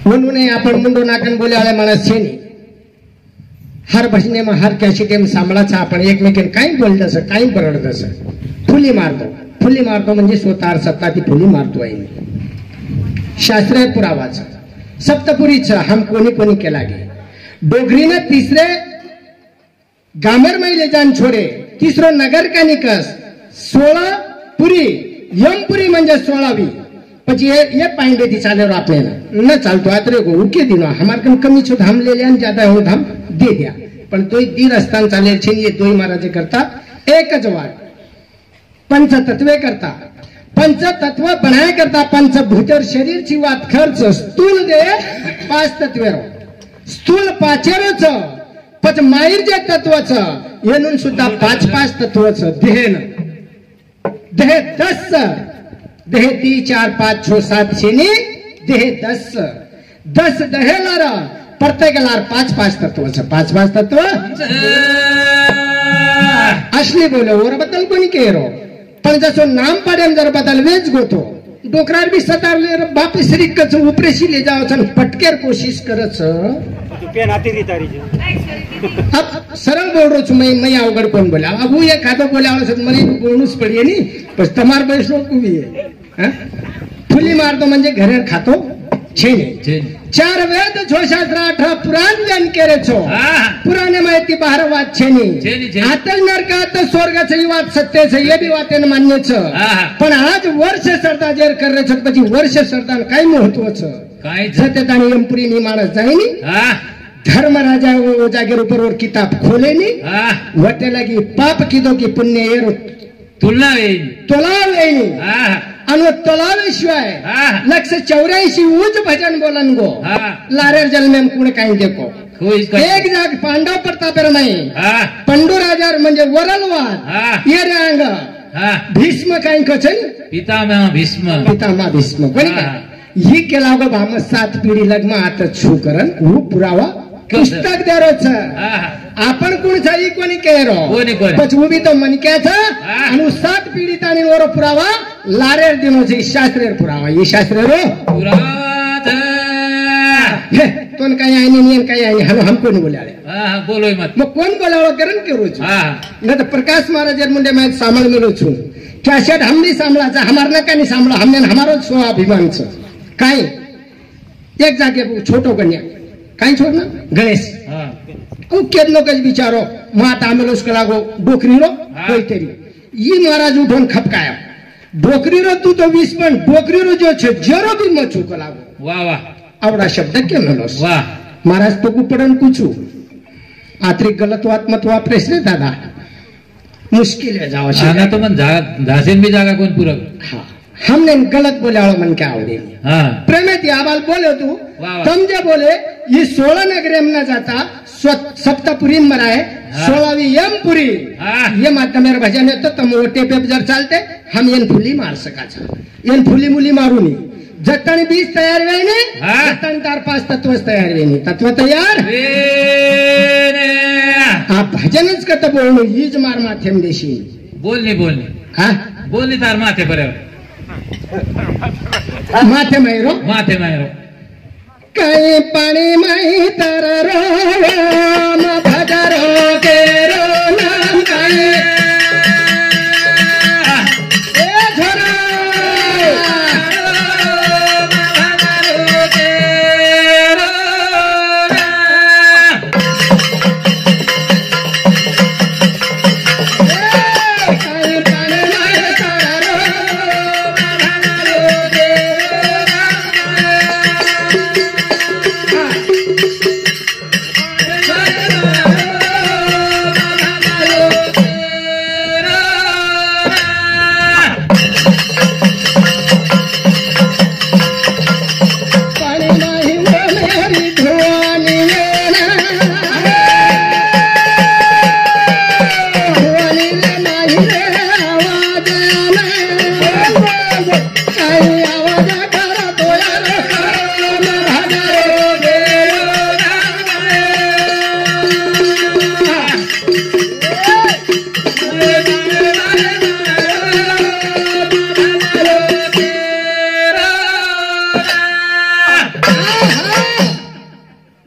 म्हणून आपण मुंडो नाकन बोले माणस छे नहीं हर भजने में हर कैसेट में सांभाळायचं आपण एकमेकांना काही बोलदस काही बरडदस फुली मारतो म्हणजे स्वतः सत्ता ती फुली मारतो आहे शास्त्रीय पुरावाचा सप्तपुरीच हम कोणी केला गे डोगरीने तिसरे गामर मैले जान छोडे तिसरो नगर का निकस 16 पुरी यमपुरी म्हणजे 16वी પછી એ પાંડેથી ચાલેરો આપણે ન ચાલતો આતરે ગો ઉકે દીનો હમાર કન કમી છો ધામ લે લેન જ્યાદા હું ધામ દે દ્યા પણ તોય દી રસ્તાન ચાલે છે એ તોય મહારાજે કરતા એક જ વાત पंचतत्वे करता पंचतत्व बनाय करता पंचभूतर शरीर ची वात खर्च स्थूल दे 5 तत्वे स्थूल पाचेरच पच माईर जे तत्वच येनून सुद्धा 5 तत्वच देहन देह 10 देह 3 4 5 6 7 शेनी देह 10 देहलार प्रत्येकाला 5 तत्वच 5 तत्व असली बोले और बदल कोणी केरो पण जसो नाम पाडेम जर बदल वेच गोतो डोकरार भी सतारले बाप श्री कच उपरेशी ले जाओ छन पटकेर कोशिश करच पेन हाती दी तारी अब सरळ बोलरो छु मैं अवगड कोण बोला अब वो ये खातो बोले आवस मने बोलनुस पडिये नी पण तमार बैसो कुवी है फुली मारतो म्हणजे घरेर खातो छे नहीं 4 वेद 6 शास्त्र 18 पुराण ज्ञान केरे छो पुराणे माहिती 12 वात छे नहीं आतल नरकात स्वर्गाची वात सत्य छे ये भी वातेन मान्य छ पण आज वर्ष सरदा जेर करे छ પછી वर्ष सरदान काय महत्व छ काय सत्यतानी यमपुरी ની માણસ જાય ની धर्म राजा वो जागेर ऊपर और किताब खोले नी वटे लगी पाप कीधो की पुण्य एरो तुलना तोलावे नी अनु तोलावे शिवाय 184 ऊंच भजन बोलन गो लारेर जल में कुण काही देखो एक जाग पांडव प्रतापर नाही पंडू राजार म्हणजे वरलवाद ये रांग भीष्म काही कचन पितामह भीष्म कोणी ही केला गो भाम 7 पिढी लग्न आता छू करन वो पुरावा पुस्तक देरो छ आपण कोण छाई कोणी केरो पछ उभी तो मनक्या छ अनु 7 पीढ़ी तानी ओरो पुरावा लारेर दिनो छ शास्त्रेर पुरावा ये शास्त्रेर पुरावा तोन काय आईने नियन काय आई हम कोण बोलाले बोलोय मत मग कोण बोलावो करन केरो छ न तो प्रकाश महाराज मुंडे मैं सामळ मिलो छु क्या शायद हम नहीं सांभळाचा हमार न कानी सांभळा हमने हमारो स्वाभिमान छ काय एक जागे छोटो कन्या काय छोडना गणेश उ केदनो कज बिचारो माता आमेलोस कलागो डोकरीरो कोई तेरी ई महाराज उठोन खपकाया डोकरीरो तू तो 20 पण डोकरीरो जो छे जरो भी मचू कलागो वाह वाह आवडा शब्द के मेलोस वाह महाराज तो कुपडन कुछू आत्री गलत बात मत वापरेस रे दादा मुश्किल है जाओ आना तो मन धासेन भी जागा कोण पूरक हां हमने गलत बोले वाला मन क्या आवड़े प्रेम आवाल बोले तू तुम जे बोले ये 16 नगरे में न जाता सप्तपुरी में मराए 16वीं यमपुरी ये माता मेरे भजन है तो तुम ओटे पे जर चलते हम ये फुली मार सका था ये फुली मुली मारू नहीं जट्टानी 20 तैयार हुए नहीं जट्टानी तार 5 तत्व तैयार हुए नहीं तत्व तैयार आप भजनच करता बोलनो हीज मार माथे में देशी बोलनी हाँ बोलनी तार माथे पर माथे मायरो कहीं पानी माई तर राम भजरो के रो नाम कहीं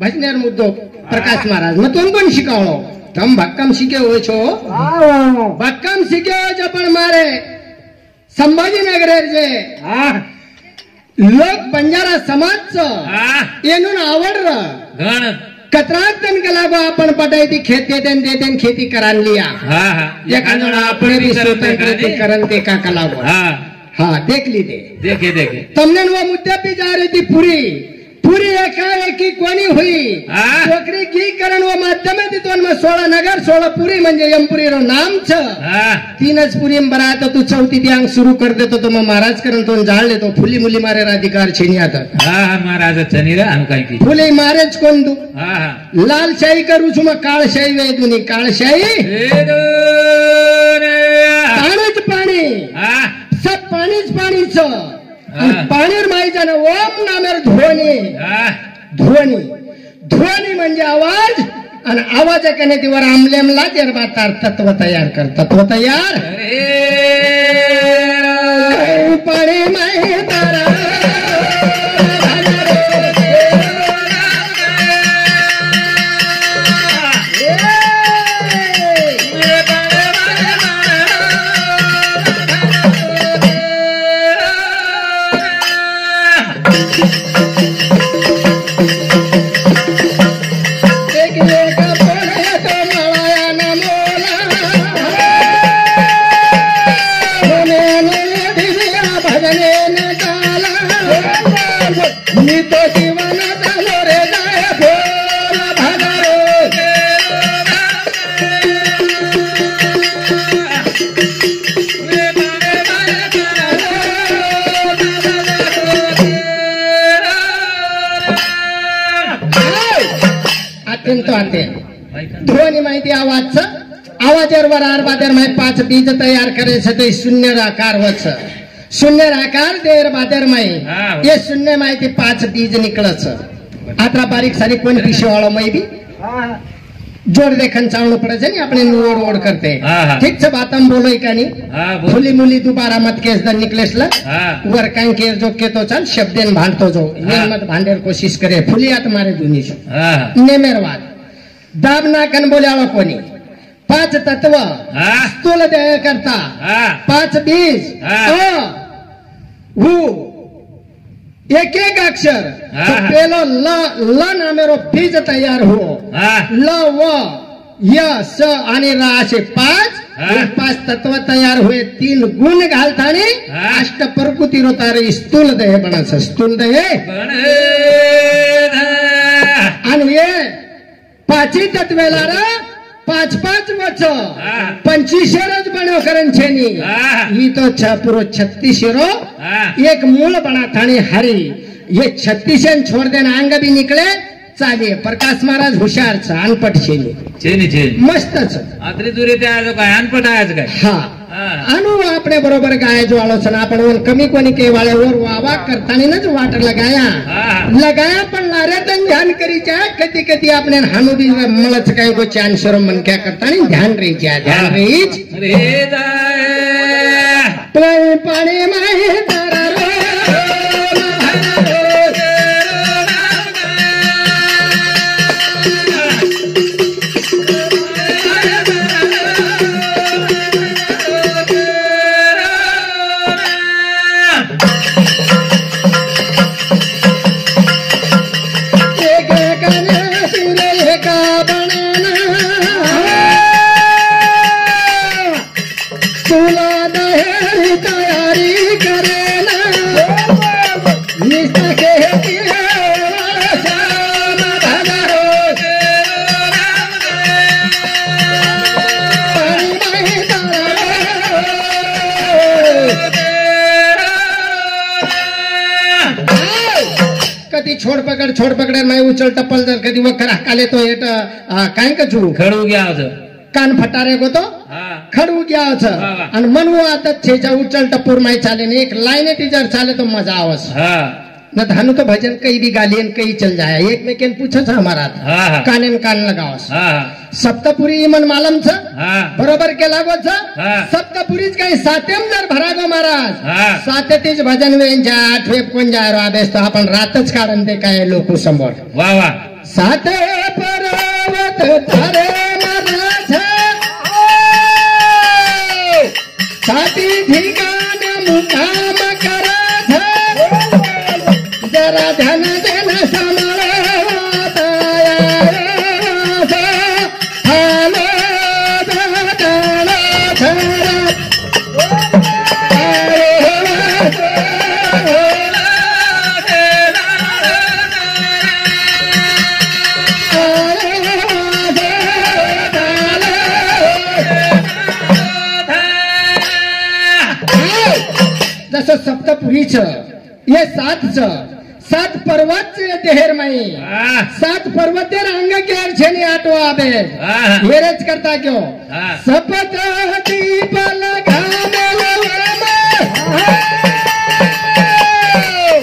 भजनेर मुद्दो प्रकाश महाराज मग कोण शिकावलो तम भक्कम शिके हो छो भक्कम शिके हो छो पण मारे संभाजीनगर जे लोक बंजारा समाज एनून आवड कतरात तन के लागो आपण पटाई ती खेती देते खेती करान लिया एखादं आपण भी स्वतंत्र करन ते का कलागो हाँ देख ली देखे तमने वो मुद्दे पे जा रही थी पूरी एकाएकी कोणी हुई छोकरी की करण वो माध्यम तिथून मग 16 नगर 16 पुरी म्हणजे यमपुरी रो नाम छ 3च पुरी बरा तो तू चौथी अंग सुरू कर देतो तो मग महाराज करण तो जाळ लेतो फुली मुली मारे अधिकार छेनी आता महाराज छेनी रे हम काय की फुली मारेच कोण तू लालशाही करू छु मग काळशाही वे दुनी काळशाही पाणीच पाणी सब पाणीच पाणीच पाणीर माहिती ना ओम नामेर ध्वनी म्हणजे आवाज आणि आवाजाच्या कनेतीवर आमलेमला जरबातार तत्व तयार कर तत्व तयार पाणी माही तारा ध्वनी माहिती आवाजवर वरार बादर माहिती 5 बीज तयार करायचं ते शून्य आकार वच शून्य आकार देर बादर माही ये शून्य माहिती 5 बीज निकळच आता बारीक सारी कोण पिशवाळो माहिती जोड देखन चावणं पडायचं नाही आपण ओढ करते ठीक छ बातम बोलोय का नाही फुली मुली दोबारा मत केस दन निकलेसला वर काय केस जो के तो चल शब्देन भांडतो जो ये मत भांडेर कोशिश करे फुली आत मारे दुनी शो नेमेरवाद दाब नाकन बोलावं कोणी 5 तत्व स्थूल देह करता 5 बीज एक अक्षर तो पेलो ल नामेरो बीज तयार हो ल व य स आणि र असे 5 तत्व तयार हुए 3 गुण घालतानी अष्ट प्रकृती रोतारे स्थूल देह बनायचं स्थूल देह आणि ये 5 तत्वेला 5 वच 25 बनो करन छेनी ई तो पूरो 36 एक मूल बना थानी हरी ये 36 छोड़ देना अंग भी निकले चालिए प्रकाश महाराज हुशार छ अनपट छेनी मस्तच आतरी दुरे ते आज काय अनपट आज काय अनु आपणे बरोबर गायजो आलोचना आपण वन कमी कोणी के वाळेवर वावा करतानी नच वाट लगाया पण लारेतन ध्यान करीच्या कधी कधी आपणे हानू बी मलच काय गो चान शरम मन क्या करतानी ध्यान रहीच्या ध्यान रहीच रे जाय पाणी माही तारा छोड़ पकड़े मैं उचल टप्पल जर कधी वखर काले तो एट काय का छू खडू गया होत कान फटारे गो तो खडू गया होत आणि मनवू आता छेचा उचल टप्पूर माई चाले ने एक लाइन टीचर चाले तो मजा आवस न धानु तो भजन कई भी गालियन कई चल जाए एक में केन पूछो छ हमारा कानेन कान लगावस सप्तपुरी मन मालम छ बरोबर के लागो छ सप्तपुरीच काही सातेम जर भरागो महाराज साते भजन वेन जा आठवे कोण जा रो आबेस तो आपण रातच काढन ते काय लोक समोर वा वा सात पर्वत तारे महाराज साती ठिकाण मुकाम कराध जरा ध्यान देन जसं सप्तपुरीच ये सात पर्वत देहर माई सात पर्वत अंग के छेनी आटो आबे मेरेज करता क्यों सपत दीप लगाने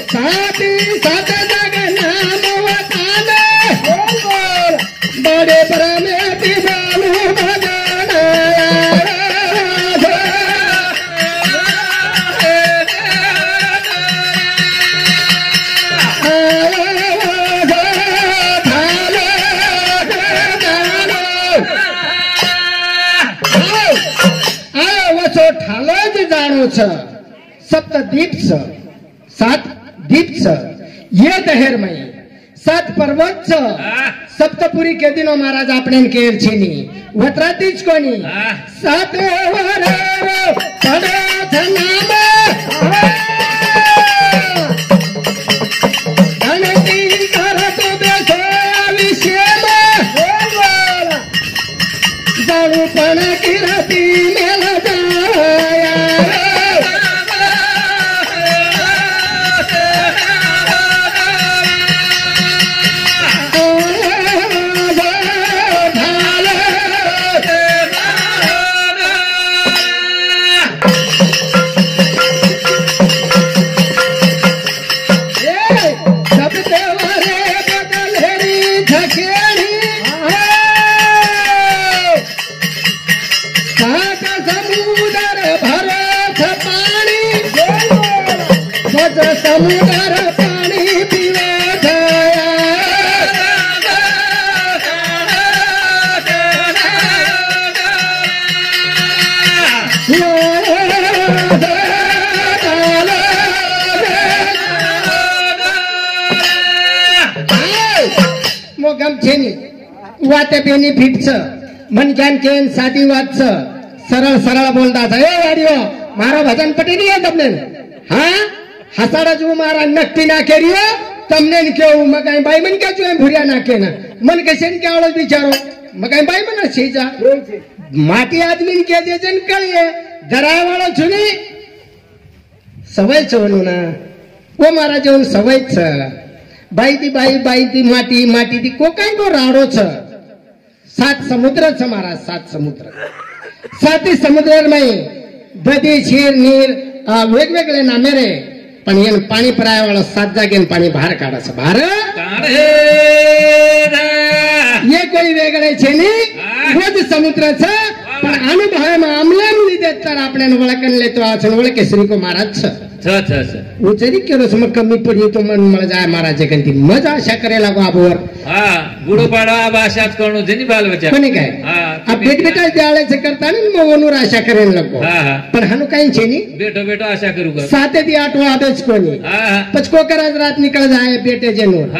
साथी सात जग नाम वताने बड़े ब्रह्मे दिवानु भजना सप्तदीप सात दीप ये दहेर मई सात पर्वत सप्तपुरी के दिनों महाराज अपने केर छीनी वत्रातीच कोणी सात जाणू पण किरती मेला समुद्र पाणी पिवा मोगम छेनी वाते बेनिफिटच मनक्यान केन साधी वाच सरळ सरळ बोलता ए वाडियो मारो भजन पटी नहीं है तमने हाँ हसाड़ा जो मारा नक्की ना करियो तमने क्यों मकाई बाई मन क्या जो भूरिया ना के ना मन कैसे क्या वालों बिचारो मकाई बाई मन छीजा माटी आदमी के दे जन करिए दराय वाला चुनी सवय चवनु ना वो मारा जो सवय छ बाई ती माटी ती को काय को राडो छ सात समुद्र छ मारा सात समुद्र साती समुद्र में ददी छीर नीर वेगवेगळे नामे रे पण येन पाणी पराय वाला सात जागेन पाणी बाहेर काढायचं बाहेर ये कोई वेगळे छे नी रोज समुद्राचं पण अनुभव आमलेम लिदे तर आपल्यान वळकन लेतो आछन वळ केसरी को महाराज छ उचरी केलो सम कमी पडी तो मन मला जाय महाराज कंती मजा आशा करे लागो आबोर गुडो पाडा भाषात करणो जनी बाल बच्चा पण काय आप बेट बेटा द्याळेचं करता नी मोवनूर आशा करेन लगो पण हनु काही छे नी बेटो आशा करू का साते दी आठवा आदेश कोणी पचको कराज रात निकळ जाय बेटे जेनूर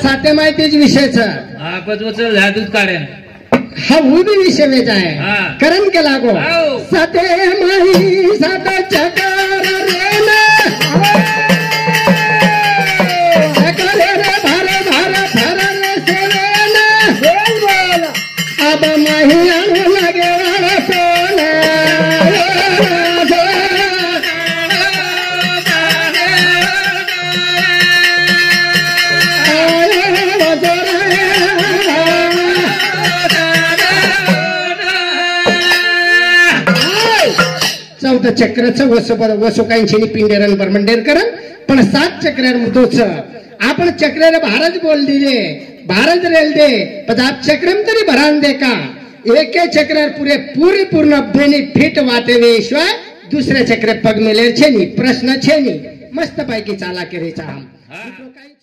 साते माहितीच विषय छ पचको चल दूध काढेन हा वो भी विषय में जाए करम के लागो सते माही सत चकर रेना चकर रे भर सेना अब माही आने लगे वाला सोना चौथा चक्रच वसो काही पिंडेरन बरमंडेर करन पण सात चक्र मृतोच आपण चक्र भारत बोल दिले भारत रेल दे पण आप चक्रम तरी भरान दे का एक चक्र पूरी पूर्ण बेनिफिट वाते शिवाय दुसऱ्या चक्र पग मिले छेनी प्रश्न छेनी मस्त पैकी चाला के रे हम